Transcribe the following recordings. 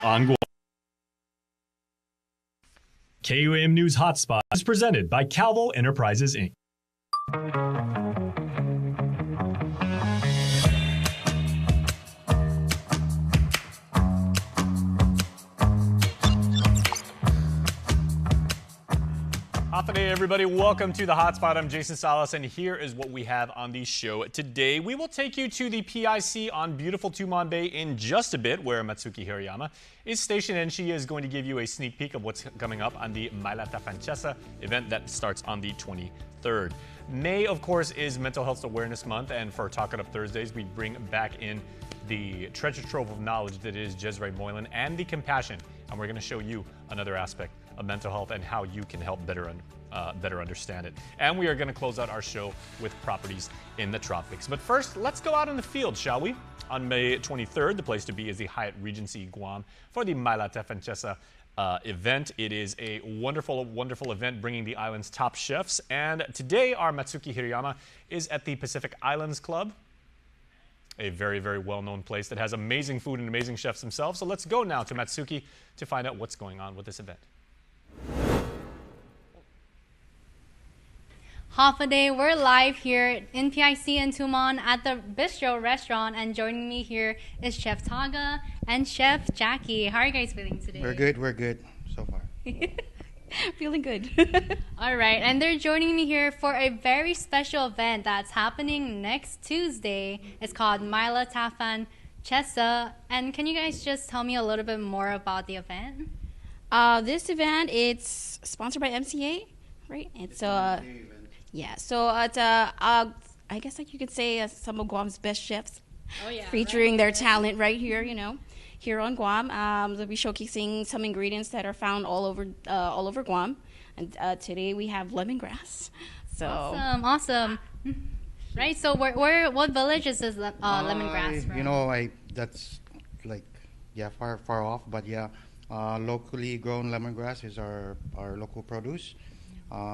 on Guam. KUAM News Hotspot is presented by Calvo Enterprises, Inc. Hey everybody, welcome to the Hotspot. I'm Jason Salas, and here is what we have on the show today. We will take you to the PIC on beautiful Tumon Bay in just a bit, where Matsuki Hirayama is stationed, and she is going to give you a sneak peek of what's coming up on the Mailata Francesa event that starts on the 23rd. May, of course, is Mental Health Awareness Month, and for Talk It Up Thursdays, we bring back in the treasure trove of knowledge that is Jezreel Moylan and the compassion, and we're going to show you another aspect of mental health and how you can help better understand it. And we are going to close out our show with properties in the tropics. But first, let's go out in the field, shall we? On May 23rd, the place to be is the Hyatt Regency Guam for the Mailata Francesa event. It is a wonderful, wonderful event bringing the island's top chefs. And today, our Matsuki Hirayama is at the Pacific Islands Club, a very, very well-known place that has amazing food and amazing chefs themselves. So let's go now to Matsuki to find out what's going on with this event. Half a day, we're live here in PIC in Tumon at the Bistro restaurant, and joining me here is Chef Taga and Chef Jackie. How are you guys feeling today? We're good so far. Feeling good. All right, and they're joining me here for a very special event that's happening next Tuesday. It's called Mailata Francesa, and can you guys just tell me a little bit more about the event? This event, it's sponsored by MCA, right? It's yeah, so it's I guess like you could say some of Guam's best chefs, featuring their talent right here, here on Guam. They'll be showcasing some ingredients that are found all over Guam, and today we have lemongrass. So awesome. Right. So what village is this lemongrass from? That's like far off, but locally grown lemongrass is our local produce.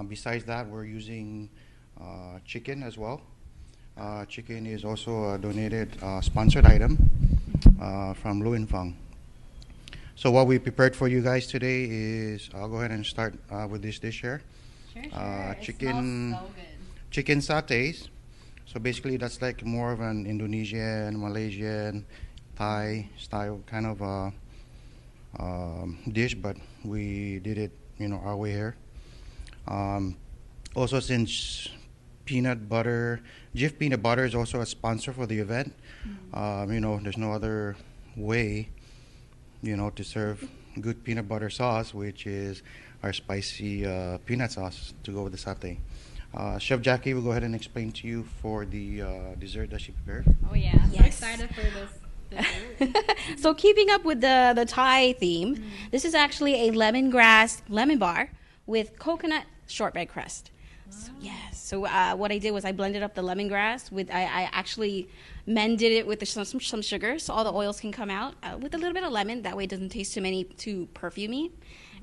Besides that, we're using chicken as well. Chicken is also a donated sponsored item from Luinfang. So what we prepared for you guys today is, I'll go ahead and start with this dish here. Sure. Chicken, it smells so good. Chicken sautés. So basically that's like more of an Indonesian, Malaysian, Thai style kind of dish, but we did it, our way here. Also, since peanut butter, Jif Peanut Butter is also a sponsor for the event, there's no other way, to serve good peanut butter sauce, which is our spicy peanut sauce to go with the satay. Chef Jackie will go ahead and explain to you for the dessert that she prepared. Oh yeah, yes. I'm excited for this. So keeping up with the Thai theme, this is actually a lemongrass lemon bar with coconut shortbread crust. Wow. So what I did was I blended up the lemongrass with I actually mended it with some sugar so all the oils can come out with a little bit of lemon. That way it doesn't taste too perfumey.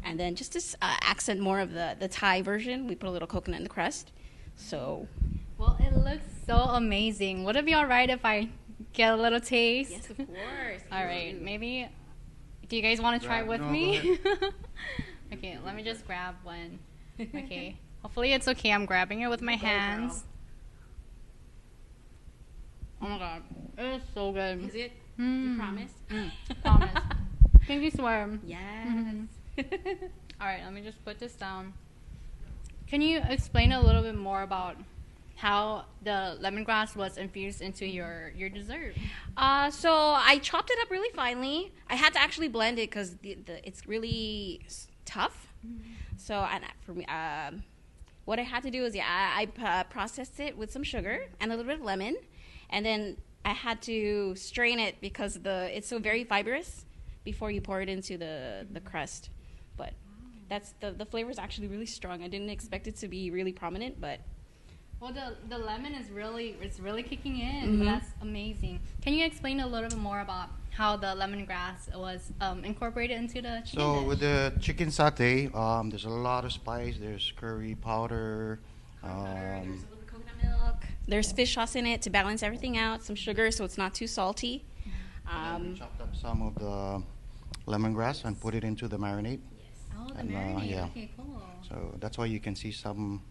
And then just to accent more of the Thai version, we put a little coconut in the crust. So, well, it looks so amazing. Would it be all right if I get a little taste? Yes, of course. All right, maybe. Do you guys want to try with me? Okay, let me just grab one. Okay, hopefully it's okay. I'm grabbing it with my hands. Oh my god, it is so good. Is it? You promise? Promise. Can you swear? Yes. All right, let me just put this down. Can you explain a little bit more about how the lemongrass was infused into your dessert? So I chopped it up really finely. I had to actually blend it because it's really tough. So for me, what I had to do is I processed it with some sugar and a little bit of lemon, and then I had to strain it because it's so very fibrous before you pour it into the crust. But that's the flavor is actually really strong. I didn't expect it to be really prominent, but well, the lemon is really kicking in. But that's amazing. Can you explain a little bit more about how the lemongrass was incorporated into the chicken dish? With the chicken satay, there's a lot of spice. There's curry powder. There's a little coconut milk. There's fish sauce in it to balance everything out. Some sugar so it's not too salty. We chopped up some of the lemongrass and put it into the marinade. Oh, the And, marinade. yeah. Okay, cool. So that's why you can see some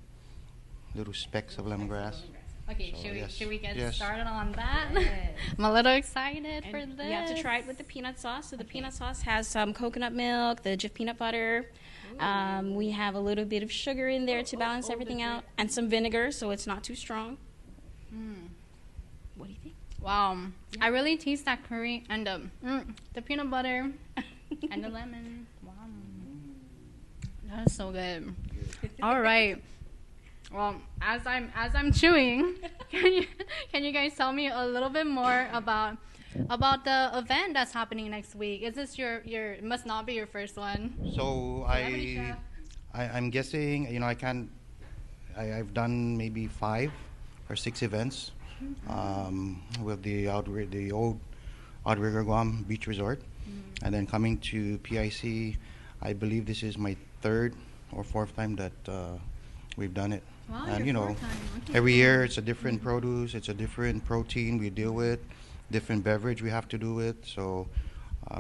little specks of lemongrass. Okay, So, should we get yes. started on that? Yes. I'm a little excited for And this. you have to try it with the peanut sauce. So the peanut sauce has some coconut milk, the Jif peanut butter. We have a little bit of sugar in there to balance everything out, and some vinegar so it's not too strong. What do you think? Wow, I really taste that curry and the peanut butter and the lemon. Wow, that is so good. All right. Well, as I'm chewing, can you guys tell me a little bit more about the event that's happening next week? Is this your it must not be your first one? So Celebrity chef. I'm guessing, you know, I've done maybe 5 or 6 events with the old Outrigger Guam Beach Resort, and then coming to PIC, I believe this is my 3rd or 4th time that we've done it. Wow, And your you know, 4th time. Okay, every cool. year it's a different produce, it's a different protein we deal with, different beverage we have to do with. So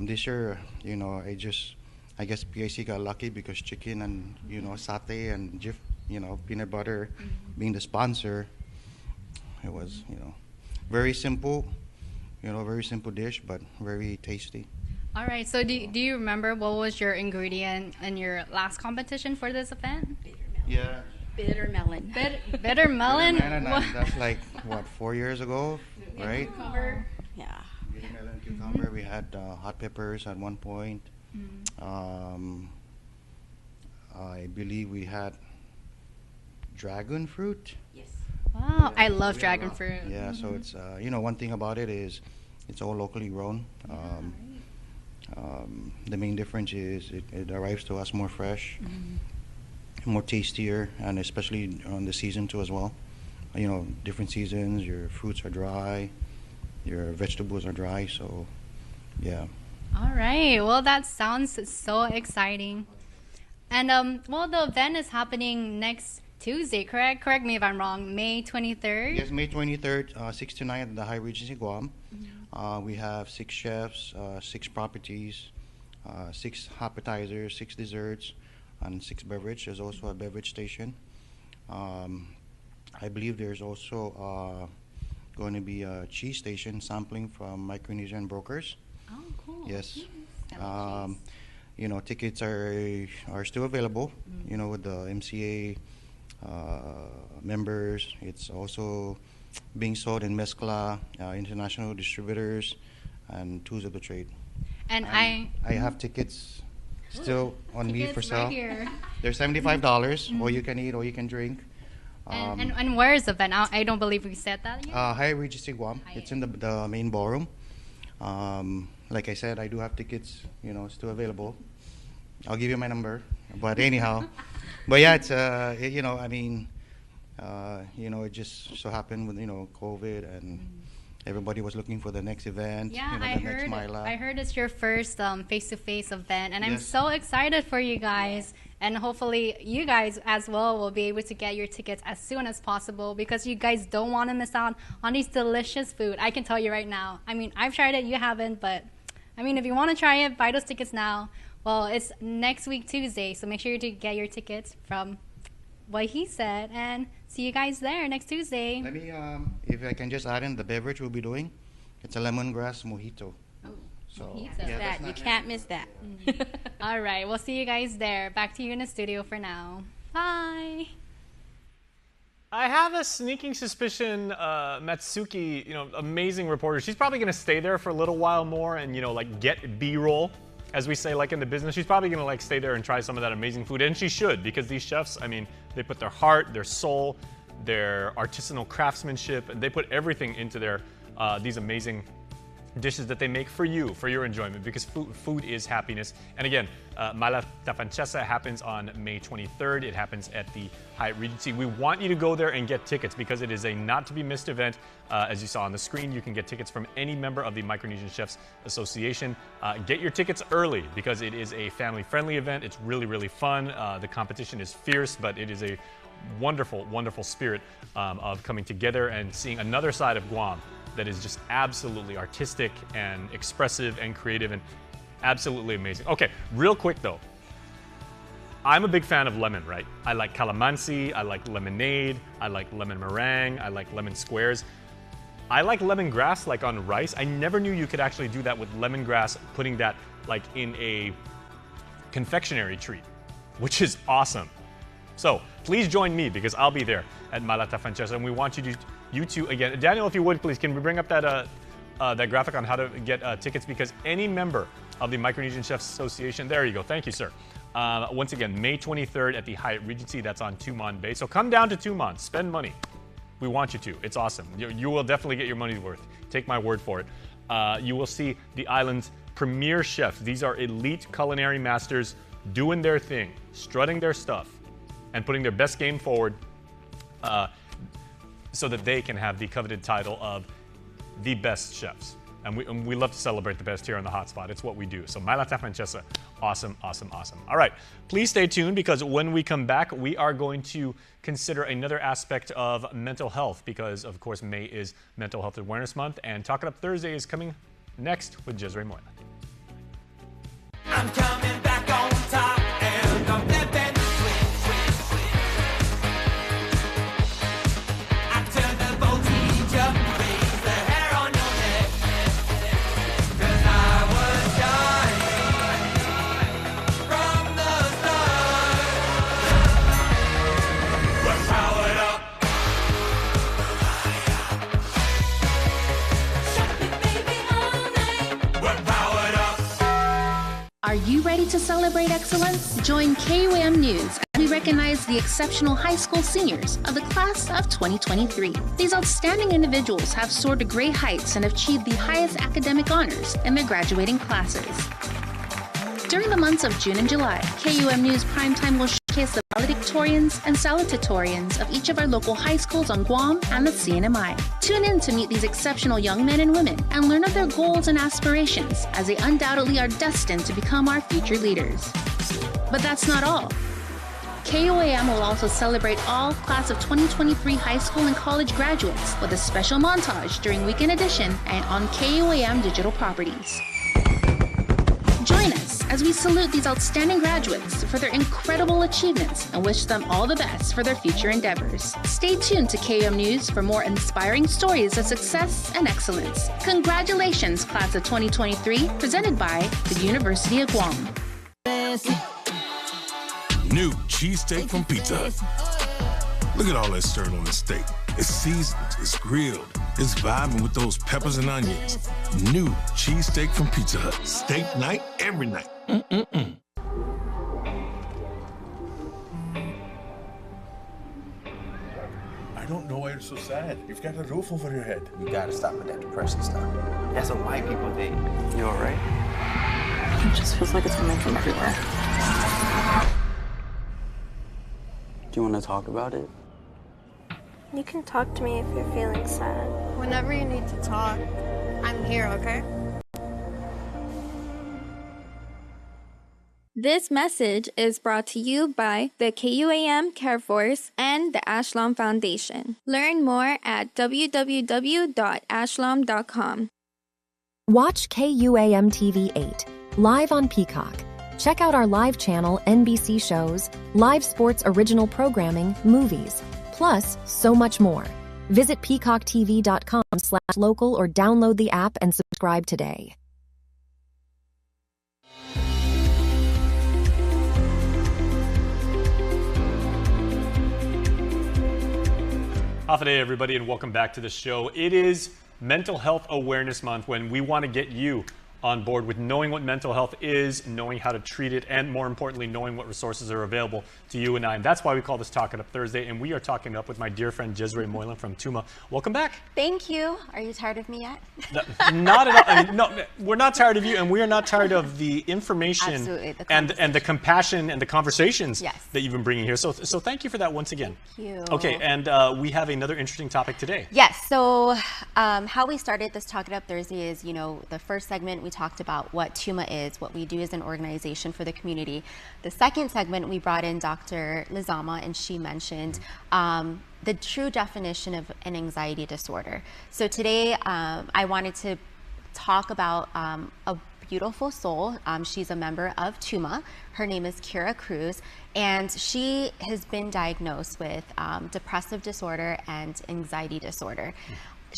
this year, you know, I guess PIC got lucky because chicken and, you know, satay and Jif, you know, peanut butter being the sponsor. It was, you know, very simple, you know, very simple dish, but very tasty. All right. So do you remember what was your ingredient in your last competition for this event? Yeah. Bitter melon. Bitter melon. What- That's like, what, 4 years ago, right? Cucumber. Yeah. Bitter melon, cucumber. We had hot peppers at one point. I believe we had dragon fruit. Yes. Wow, I Yeah, love we had dragon a lot. fruit. Yeah, so it's you know, one thing about it is it's all locally grown. The main difference is it arrives to us more fresh, more tastier, and especially on the season too as well. You know, different seasons, your fruits are dry, your vegetables are dry, so yeah. All right. Well, that sounds so exciting. And well, the event is happening next Tuesday, correct? Correct me if I'm wrong. May 23rd. Yes, May 23rd, 6 to 9 at the High Regency Guam. We have 6 chefs, 6 properties, 6 appetizers, 6 desserts, and 6 beverage. There's also a beverage station. I believe there's also going to be a cheese station sampling from Micronesian brokers. Oh, cool. Yes. I love cheese. You know, tickets are still available. You know, with the MCA members. It's also being sold in Mezcla, international distributors, and tools of the trade. And I have tickets still on me for tickets sale. right here. They're $75, or you can eat or you can drink. And where is the event? I don't believe we said that yet. High Regency Guam. It's in the main ballroom. Like I said, I do have tickets, you know, still available. I'll give you my number. But anyhow, but yeah, it's you know, I mean, you know, it just so happened with, you know, COVID, and everybody was looking for the next event. Yeah, you know, I the next heard. Myla. I heard it's your first face-to-face event, and I'm Yes. so excited for you guys. And hopefully, you guys as well will be able to get your tickets as soon as possible, because you guys don't want to miss out on these delicious food. I can tell you right now. I mean, I've tried it, you haven't, but I mean, if you want to try it, buy those tickets now. Well, it's next week Tuesday, so make sure to get your tickets from what he said, and see you guys there next Tuesday. Let me, if I can just add in the beverage we'll be doing. It's a lemongrass mojito. Oh, So mojito. yeah, that's That you not- can't miss that. All right, we'll see you guys there. Back to you in the studio for now. Bye. I have a sneaking suspicion Matsuki, you know, amazing reporter. She's probably going to stay there for a little while more and, you know, like get B-roll, as we say, like in the business. She's probably going to like stay there and try some of that amazing food. And she should, because these chefs, I mean, they put their heart, their soul, their artisanal craftsmanship, and they put everything into their these amazing dishes that they make for you, for your enjoyment, because food is happiness. And again, Mala Tafanchesa happens on May 23rd. It happens at the Hyatt Regency. We want you to go there and get tickets, because it is a not-to-be-missed event. As you saw on the screen, you can get tickets from any member of the Micronesian Chefs Association. Get your tickets early, because it is a family-friendly event. It's really, really fun. The competition is fierce, but it is a wonderful, wonderful spirit of coming together and seeing another side of Guam that is just absolutely artistic and expressive and creative. And Absolutely amazing. Okay, real quick though. I'm a big fan of lemon, right? I like calamansi, I like lemonade, I like lemon meringue, I like lemon squares. I like lemongrass like on rice. I never knew you could actually do that with lemongrass, putting that like in a confectionery treat, which is awesome. So please join me because I'll be there at Mala Tafan Chessa, and we want you to again, Daniel, if you would please, can we bring up that that graphic on how to get tickets, because any member of the Micronesian Chefs Association, there you go, thank you, sir. Once again, May 23rd at the Hyatt Regency, that's on Tumon Bay. So come down to Tumon, spend money. We want you to, it's awesome. You will definitely get your money's worth. Take my word for it. You will see the island's premier chefs. These are elite culinary masters doing their thing, strutting their stuff, and putting their best game forward so that they can have the coveted title of the best chefs. And we love to celebrate the best here on the Hotspot. It's what we do. So Mailata Francesa, awesome, awesome, awesome. All right, please stay tuned because when we come back, we are going to consider another aspect of mental health because, of course, May is Mental Health Awareness Month, and Talk It Up Thursday is coming next with Jezreel Moylan. I'm coming back on top and I'm flipping the switch. I turn the voltage up, raise the hair on your neck. 'Cause I was dying from the start. We're powered up. Shop it, baby, all night. We're powered up. Are you ready to celebrate excellence? Join KUAM News as we recognize the exceptional high school seniors of the class of 2023. These outstanding individuals have soared to great heights and achieved the highest academic honors in their graduating classes. During the months of June and July, KUAM News Primetime will showcase the valedictorians and salutatorians of each of our local high schools on Guam and the CNMI. Tune in to meet these exceptional young men and women and learn of their goals and aspirations, as they undoubtedly are destined to become our future leaders. But that's not all. KUAM will also celebrate all class of 2023 high school and college graduates with a special montage during Weekend Edition and on KUAM digital properties. Join us as we salute these outstanding graduates for their incredible achievements and wish them all the best for their future endeavors. Stay tuned to KUAM News for more inspiring stories of success and excellence. Congratulations, class of 2023, presented by the University of Guam. New cheesesteak from Pizza Hut. Look at all that stirred on the steak. It's seasoned, it's grilled, it's vibing with those peppers and onions. New cheesesteak from Pizza Hut. Steak night, every night. I don't know why you're so sad. You've got a roof over your head. You gotta stop with that depression stuff. That's what white people think. You alright? It just feels like it's coming from everywhere. Do you want to talk about it? You can talk to me if you're feeling sad. Whenever you need to talk, I'm here, okay? This message is brought to you by the KUAM Care Force and the Ashlam Foundation. Learn more at www.ashlam.com. Watch KUAM TV 8 live on Peacock. Check out our live channel NBC shows, live sports original programming, movies, plus so much more. Visit peacocktv.com/local or download the app and subscribe today. Hafa day, everybody, and welcome back to the show. It is Mental Health Awareness Month, when we want to get you on board with knowing what mental health is, knowing how to treat it, and more importantly, knowing what resources are available to you and I. And that's why we call this Talk It Up Thursday, and we are talking up with my dear friend Jezreel Moylan from Tuma. Welcome back. Thank you. Are you tired of me yet? Not at all. I mean, no, we're not tired of you, and we are not tired of the information and the compassion and the conversations that you've been bringing here. So thank you for that once again. Thank you. Okay, and we have another interesting topic today. Yes. So how we started this Talk It Up Thursday is, the first segment we talked about what TUMA is, what we do as an organization for the community. The second segment, we brought in Dr. Lizama, and she mentioned the true definition of an anxiety disorder. So today, I wanted to talk about a beautiful soul. She's a member of TUMA. Her name is Kira Cruz, and she has been diagnosed with depressive disorder and anxiety disorder.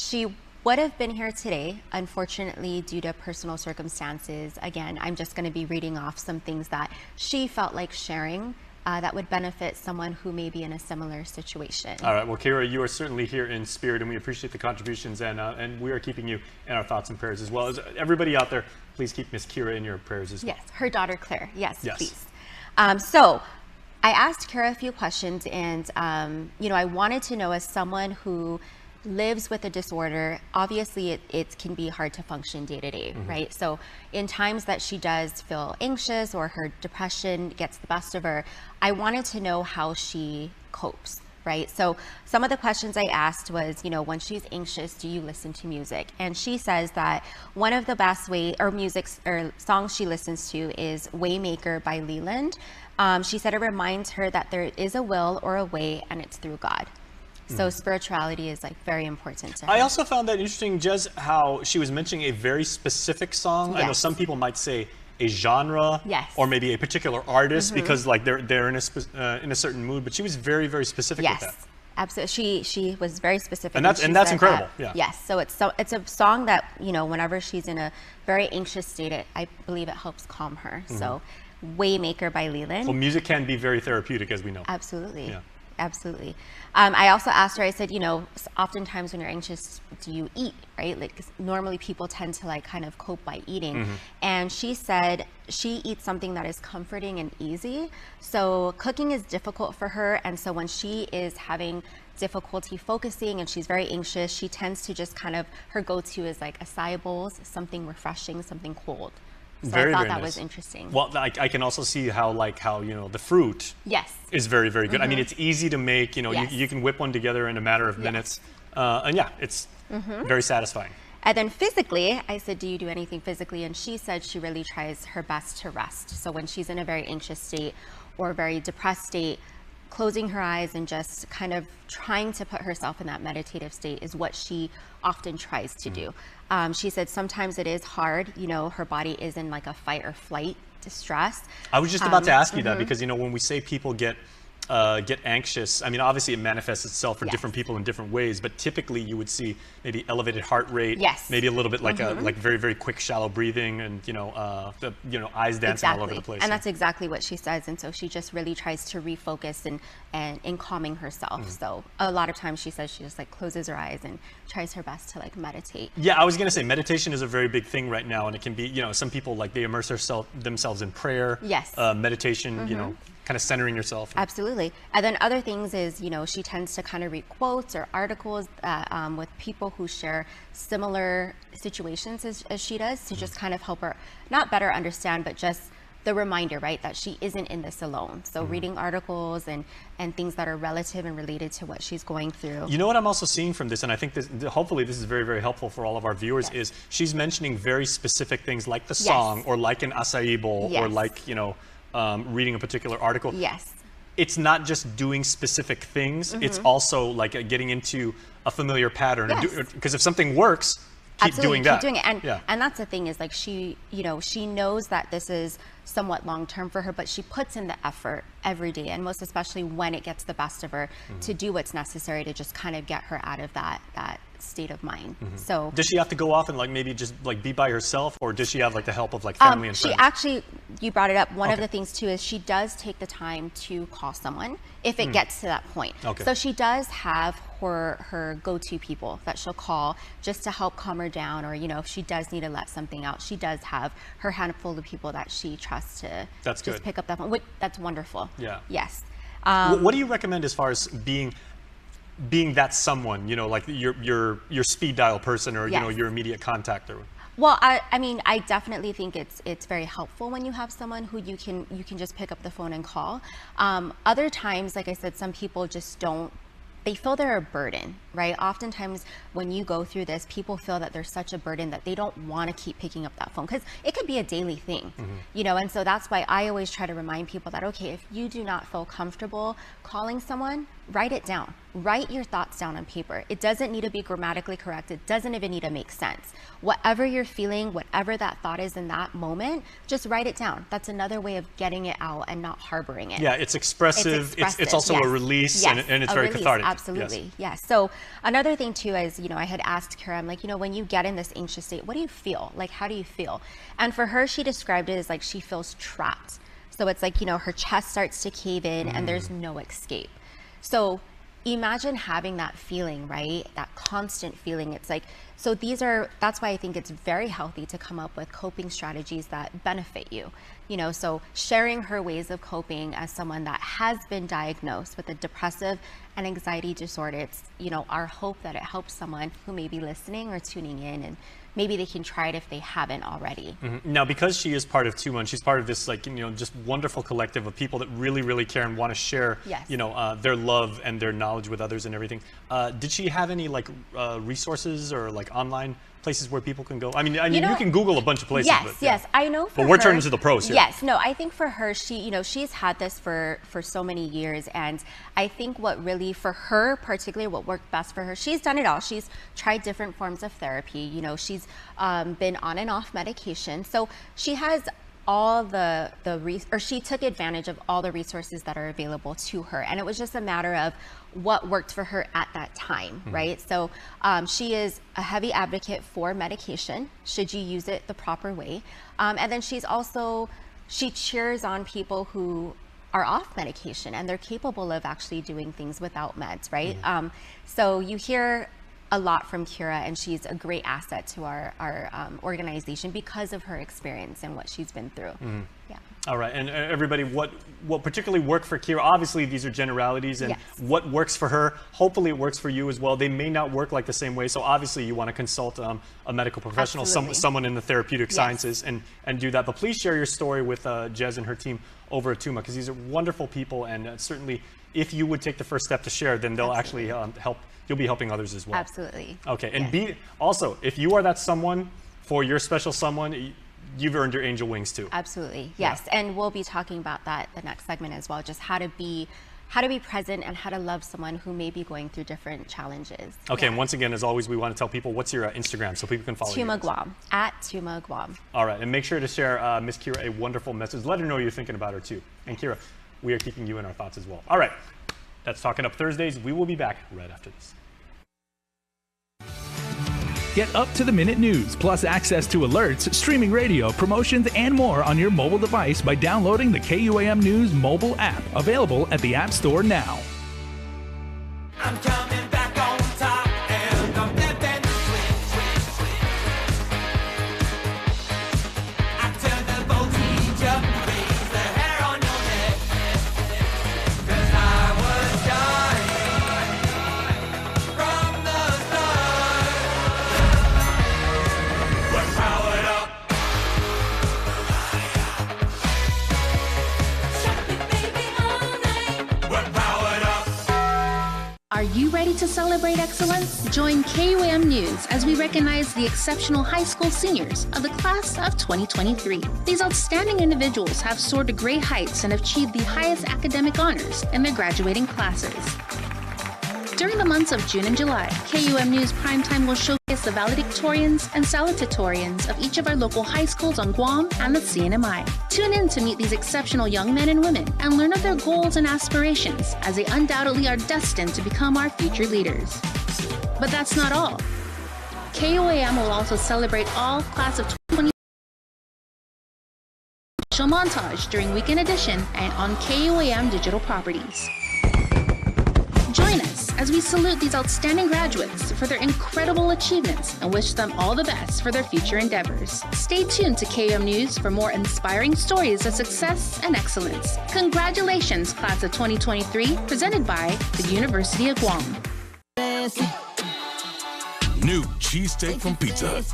She would have been here today, unfortunately, due to personal circumstances. Again, I'm just going to be reading off some things that she felt like sharing that would benefit someone who may be in a similar situation. All right, well, Kira, you are certainly here in spirit, and we appreciate the contributions, and we are keeping you in our thoughts and prayers as well. As everybody out there, please keep Miss Kira in your prayers as well. Yes, her daughter Claire. Yes, please. So I asked Kira a few questions, and you know, I wanted to know, as someone who lives with a disorder, obviously it can be hard to function day to day, right? So in times that she does feel anxious or her depression gets the best of her, I wanted to know how she copes, right? So some of the questions I asked was, you know, when she's anxious, do you listen to music? And she says that one of the best songs she listens to is Waymaker by Leland. She said it reminds her that there is a will or a way, and it's through God. So spirituality is like very important to her. I also found that interesting, Jez, how she was mentioning a very specific song. Yes. I know some people might say a genre, or maybe a particular artist, because like they're in a certain mood. But she was very, very specific with that. Absolutely. She was very specific, and that's incredible. Yes. So it's a song that, you know, whenever she's in a very anxious state, I believe it helps calm her. So Waymaker by Leland. Well, music can be very therapeutic, as we know. Absolutely. Yeah. Absolutely. I also asked her, I said, you know, oftentimes when you're anxious, do you eat, right? Like normally people tend to like kind of cope by eating. And she said she eats something that is comforting and easy. So cooking is difficult for her. And so when she is having difficulty focusing and she's very anxious, she tends to just kind of, her go-to is like acai bowls, something refreshing, something cold. So I thought that was interesting. Well, I can also see how you know, the fruit is very, very good. I mean, it's easy to make, you know, you can whip one together in a matter of minutes. And yeah, it's very satisfying. And then physically, I said, do you do anything physically? And she said she really tries her best to rest. So when she's in a very anxious state or a very depressed state, closing her eyes and just kind of trying to put herself in that meditative state is what she often tries to do. She said sometimes it is hard, you know, her body is in like a fight or flight distress. I was just about to ask you that, because, you know, when we say people get anxious, I mean, obviously it manifests itself for different people in different ways, but typically you would see maybe elevated heart rate, maybe a little bit like like very, very quick, shallow breathing, and eyes dancing all over the place. And that's exactly what she says. And so she just really tries to refocus and in calming herself. So a lot of times she says she just like closes her eyes and tries her best to like meditate. Yeah, I was gonna say meditation is a very big thing right now, and it can be, you know, some people like they immerse themselves in prayer. Meditation, you know, kind of centering yourself. Absolutely. And then other things is, you know, she tends to kind of read quotes or articles with people who share similar situations as she does, to just kind of help her not better understand, but just the reminder, right, that she isn't in this alone. So reading articles and things that are relative and related to what she's going through. You know what I'm also seeing from this, and I think this, hopefully this is very, very helpful for all of our viewers, is she's mentioning very specific things like the song, or like an acai bowl, or like, you know, reading a particular article. It's not just doing specific things, it's also like getting into a familiar pattern. Because if something works, keep doing that. Keep doing it. And that's the thing, is like she, you know, she knows that this is somewhat long-term for her, but she puts in the effort every day, and most especially when it gets the best of her, to do what's necessary to just kind of get her out of that state of mind. So does she have to go off and like maybe just like be by herself, or does she have like the help of like family and friends? She actually, you brought it up, one of the things too is she does take the time to call someone if it gets to that point. So she does have her go-to people that she'll call just to help calm her down, or, you know, if she does need to let something out, she does have her handful of people that she trusts to just pick up that phone. That's wonderful. Yes. What do you recommend as far as being that someone, you know, like your speed dial person, or you know, your immediate contact? Or well, I mean, I definitely think it's very helpful when you have someone who you can just pick up the phone and call. Other times, like I said, some people just don't. They feel they're a burden, right? Oftentimes when you go through this, people feel that they're such a burden that they don't want to keep picking up that phone, because it could be a daily thing, you know? And so that's why I always try to remind people that, okay, if you do not feel comfortable calling someone, write it down. Write your thoughts down on paper. It doesn't need to be grammatically correct. It doesn't even need to make sense. Whatever you're feeling, whatever that thought is in that moment, just write it down. That's another way of getting it out and not harboring it. Yeah, it's expressive. It's also a release, and it's very cathartic. Absolutely, yes. So another thing too is, I had asked Kira, I'm like, when you get in this anxious state, what do you feel? Like, how do you feel? And for her, she described it as like she feels trapped. So it's like, her chest starts to cave in and there's no escape. So imagine having that feeling, right? That constant feeling. It's like, that's why I think it's very healthy to come up with coping strategies that benefit you. So sharing her ways of coping as someone that has been diagnosed with a depressive and anxiety disorder, it's, our hope that it helps someone who may be listening or tuning in, and maybe they can try it if they haven't already. Now, because she is part of TUMA, and she's part of this, just wonderful collective of people that really, really care and want to share, their love and their knowledge with others and everything. Did she have any resources or online places where people can go? I mean, you can Google a bunch of places. Yes, I know. But we're turning to the pros here. Yes, no, I think for her, she's had this for so many years, and I think what really, for her particularly, what worked best for her, she's done it all. She's tried different forms of therapy. She's been on and off medication, so she has all she took advantage of all the resources that are available to her, and it was just a matter of what worked for her at that time, right? So she is a heavy advocate for medication, should you use it the proper way. And then she cheers on people who are off medication and they're capable of actually doing things without meds, right? So you hear a lot from Kira, and she's a great asset to our organization because of her experience and what she's been through. Yeah. All right, and everybody, what particularly worked for Kira, obviously these are generalities, and what works for her, hopefully it works for you as well. They may not work like the same way, so obviously you want to consult a medical professional, someone in the therapeutic sciences, and do that. But please share your story with Jez and her team over at TUMA, because these are wonderful people, and certainly if you would take the first step to share, then they'll actually help. You'll be helping others as well. Absolutely. Okay, and also, if you are that someone for your special someone, you've earned your angel wings too. Absolutely, yes. And we'll be talking about that the next segment as well, just how to be present and how to love someone who may be going through different challenges. Okay, and once again, as always, we want to tell people, what's your Instagram so people can follow you? TUMA KUAM, at TUMA KUAM. All right, and make sure to share Miss Kira a wonderful message. Let her know you're thinking about her too. And Kira, we are keeping you in our thoughts as well. All right, that's Talking Up Thursdays. We will be back right after this. Get up-to-the-minute news, plus access to alerts, streaming radio, promotions, and more on your mobile device by downloading the KUAM News mobile app, available at the App Store now. I'm coming back on top, and I'm flipping the switch. I turn the voltage up, raise the hair on your neck, 'cause I was dying from the start. We're powered up. We're powered up. Are you ready to celebrate excellence? Join KUAM News as we recognize the exceptional high school seniors of the class of 2023. These outstanding individuals have soared to great heights and achieved the highest academic honors in their graduating classes. During the months of June and July, KUAM News Primetime will showcase the valedictorians and salutatorians of each of our local high schools on Guam and the CNMI. Tune in to meet these exceptional young men and women and learn of their goals and aspirations, as they undoubtedly are destined to become our future leaders. But that's not all. KUAM will also celebrate all class of 2020 montage during Weekend Edition and on KUAM digital properties. Join us as we salute these outstanding graduates for their incredible achievements and wish them all the best for their future endeavors. Stay tuned to KUAM News for more inspiring stories of success and excellence. Congratulations, class of 2023, presented by the University of Guam. New cheesesteak from Pizza Hut.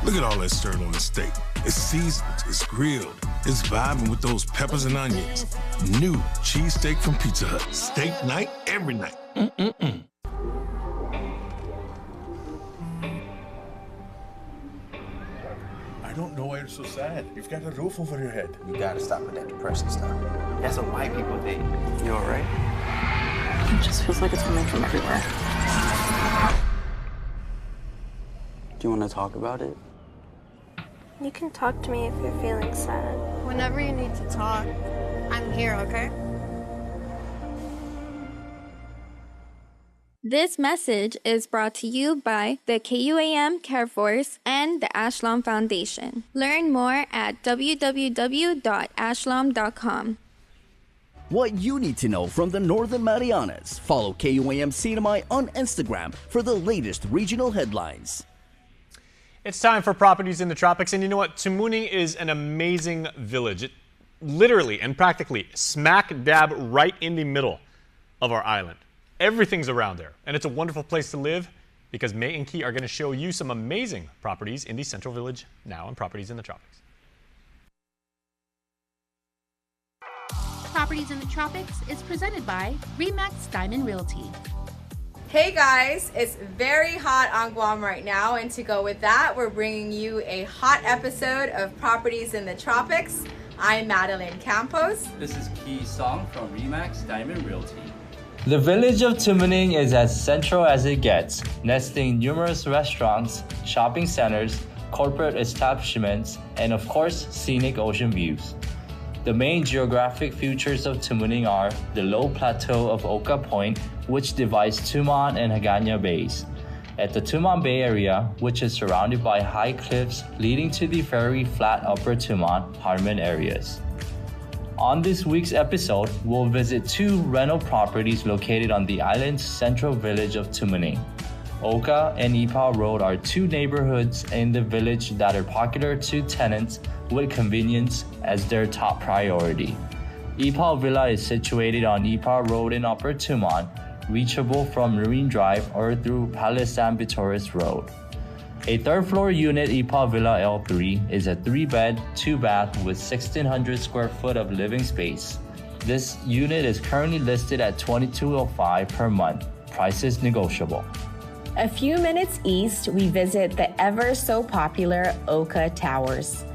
Look at all that stirred on the steak. It's seasoned, it's grilled, it's vibing with those peppers and onions. New cheesesteak from Pizza Hut. Steak night, every night. I don't know why you're so sad. You've got a roof over your head. You gotta stop with that depression stuff. That's what white people think. You alright? It just feels like it's coming from everywhere. Do you want to talk about it? You can talk to me if you're feeling sad. Whenever you need to talk, I'm here, okay? This message is brought to you by the KUAM Care Force and the Ashlom Foundation. Learn more at www.ashlom.com. What you need to know from the Northern Marianas. Follow KUAM Sinamay on Instagram for the latest regional headlines. It's time for Properties in the Tropics, and you know what? Tumuning is an amazing village. It literally and practically smack dab right in the middle of our island. Everything's around there, and it's a wonderful place to live because May and Key are going to show you some amazing properties in the Central Village now on Properties in the Tropics. Properties in the Tropics is presented by RE/MAX Diamond Realty. Hey guys, it's very hot on Guam right now, and to go with that, we're bringing you a hot episode of Properties in the Tropics. I'm Madeline Campos. This is Key Song from RE/MAX Diamond Realty. The village of Tumuning is as central as it gets, nesting numerous restaurants, shopping centers, corporate establishments, and of course, scenic ocean views. The main geographic features of Tumuning are the low plateau of Oka Point, which divides Tumon and Hagåtña Bays. At the Tumon Bay area, which is surrounded by high cliffs leading to the very flat Upper Tumon, Harmon areas. On this week's episode, we'll visit two rental properties located on the island's central village of Tumuning. Oka and Ipaw Road are two neighborhoods in the village that are popular to tenants with convenience as their top priority. Ipaw Villa is situated on Ipaw Road in Upper Tumon, reachable from Marine Drive or through Palace San Vitoris Road. A third-floor unit, Ipaw Villa L3, is a 3-bed, 2-bath with 1,600 square foot of living space. This unit is currently listed at $2,205 per month. Price is negotiable. A few minutes east, we visit the ever so popular Oka Towers.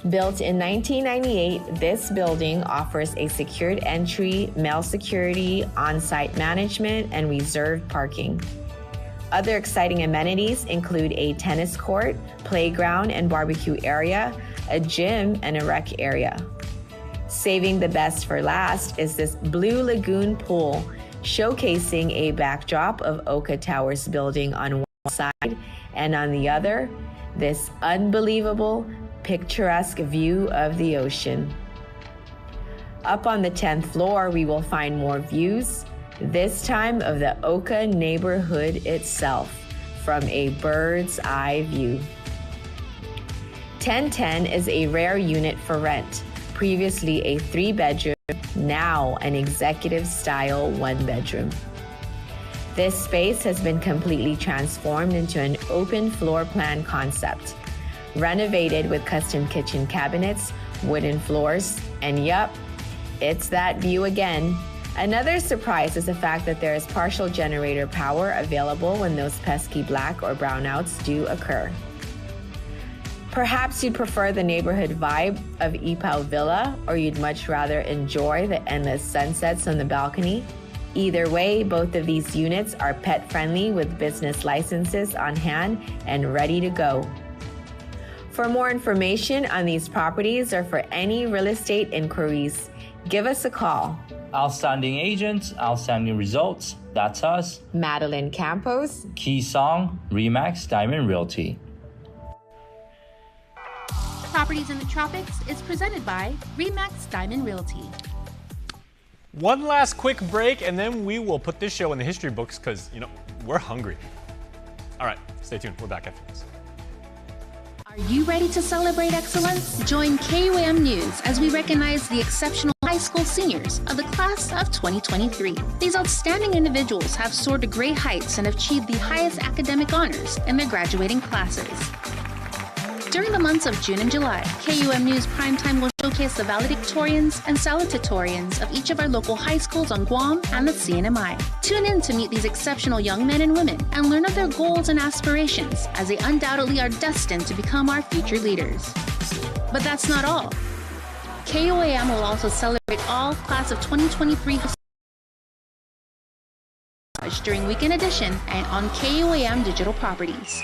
Built in 1998, this building offers a secured entry, mail security, on-site management, and reserved parking. Other exciting amenities include a tennis court, playground and barbecue area, a gym, and a rec area. Saving the best for last is this Blue Lagoon pool, showcasing a backdrop of Oka Towers building on one side, and on the other, this unbelievable, picturesque view of the ocean. Up on the 10th floor, we will find more views, this time of the Oka neighborhood itself, from a bird's eye view. 1010 is a rare unit for rent, previously a 3-bedroom, now an executive-style 1-bedroom. This space has been completely transformed into an open floor plan concept, renovated with custom kitchen cabinets, wooden floors, and yup, it's that view again. Another surprise is the fact that there is partial generator power available when those pesky black or brownouts do occur. Perhaps you'd prefer the neighborhood vibe of Ipaw Villa, or you'd much rather enjoy the endless sunsets on the balcony. Either way, both of these units are pet-friendly with business licenses on hand and ready to go. For more information on these properties or for any real estate inquiries, give us a call. Outstanding agents, outstanding results. That's us. Madeline Campos. Key Song, RE/MAX Diamond Realty. Properties in the Tropics is presented by RE/MAX Diamond Realty. One last quick break, and then we will put this show in the history books because, you know, we're hungry. All right, stay tuned. We're back after this. Are you ready to celebrate excellence? Join KUAM News as we recognize the exceptional high school seniors of the class of 2023. These outstanding individuals have soared to great heights and achieved the highest academic honors in their graduating classes. During the months of June and July, KUAM News Primetime will showcase the valedictorians and salutatorians of each of our local high schools on Guam and the CNMI. Tune in to meet these exceptional young men and women and learn of their goals and aspirations, as they undoubtedly are destined to become our future leaders. But that's not all. KUAM will also celebrate all class of 2023 during Weekend Edition and on KUAM Digital Properties.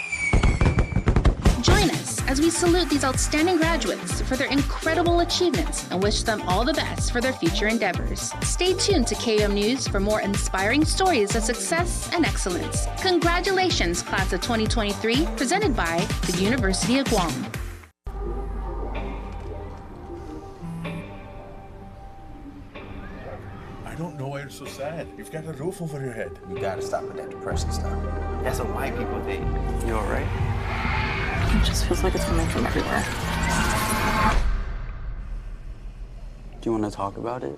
Join us as we salute these outstanding graduates for their incredible achievements and wish them all the best for their future endeavors. Stay tuned to KUAM News for more inspiring stories of success and excellence. Congratulations, Class of 2023, presented by the University of KUAM. I don't know why you're so sad. You've got a roof over your head. You gotta stop with that depression stuff. That's what white people think. You alright? It just feels like it's coming from everywhere. Do you want to talk about it?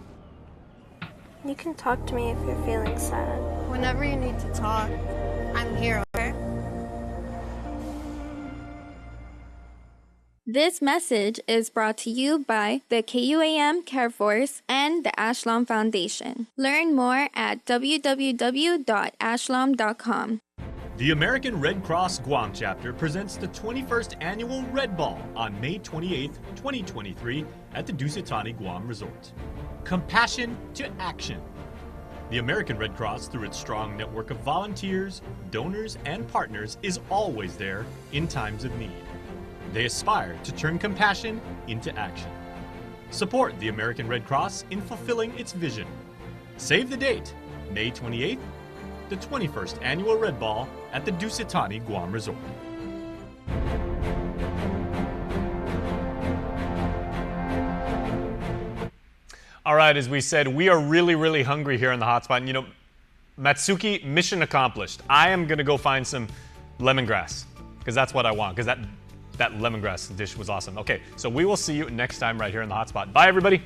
You can talk to me if you're feeling sad. Whenever you need to talk, I'm here, okay? This message is brought to you by the KUAM Care Force and the Ashlam Foundation. Learn more at www.ashlam.com. The American Red Cross Guam chapter presents the 21st annual Red Ball on May 28, 2023 at the Dusitani Guam Resort. Compassion to action. The American Red Cross, through its strong network of volunteers, donors, and partners, is always there in times of need. They aspire to turn compassion into action. Support the American Red Cross in fulfilling its vision. Save the date, May 28th, the 21st annual Red Ball at the Dusitani Guam Resort. All right, as we said, we are really hungry here on the Hotspot. And you know, Matsuki, mission accomplished. I am gonna go find some lemongrass because that's what I want, because that lemongrass dish was awesome. Okay, so we will see you next time right here in the Hotspot. Bye, everybody.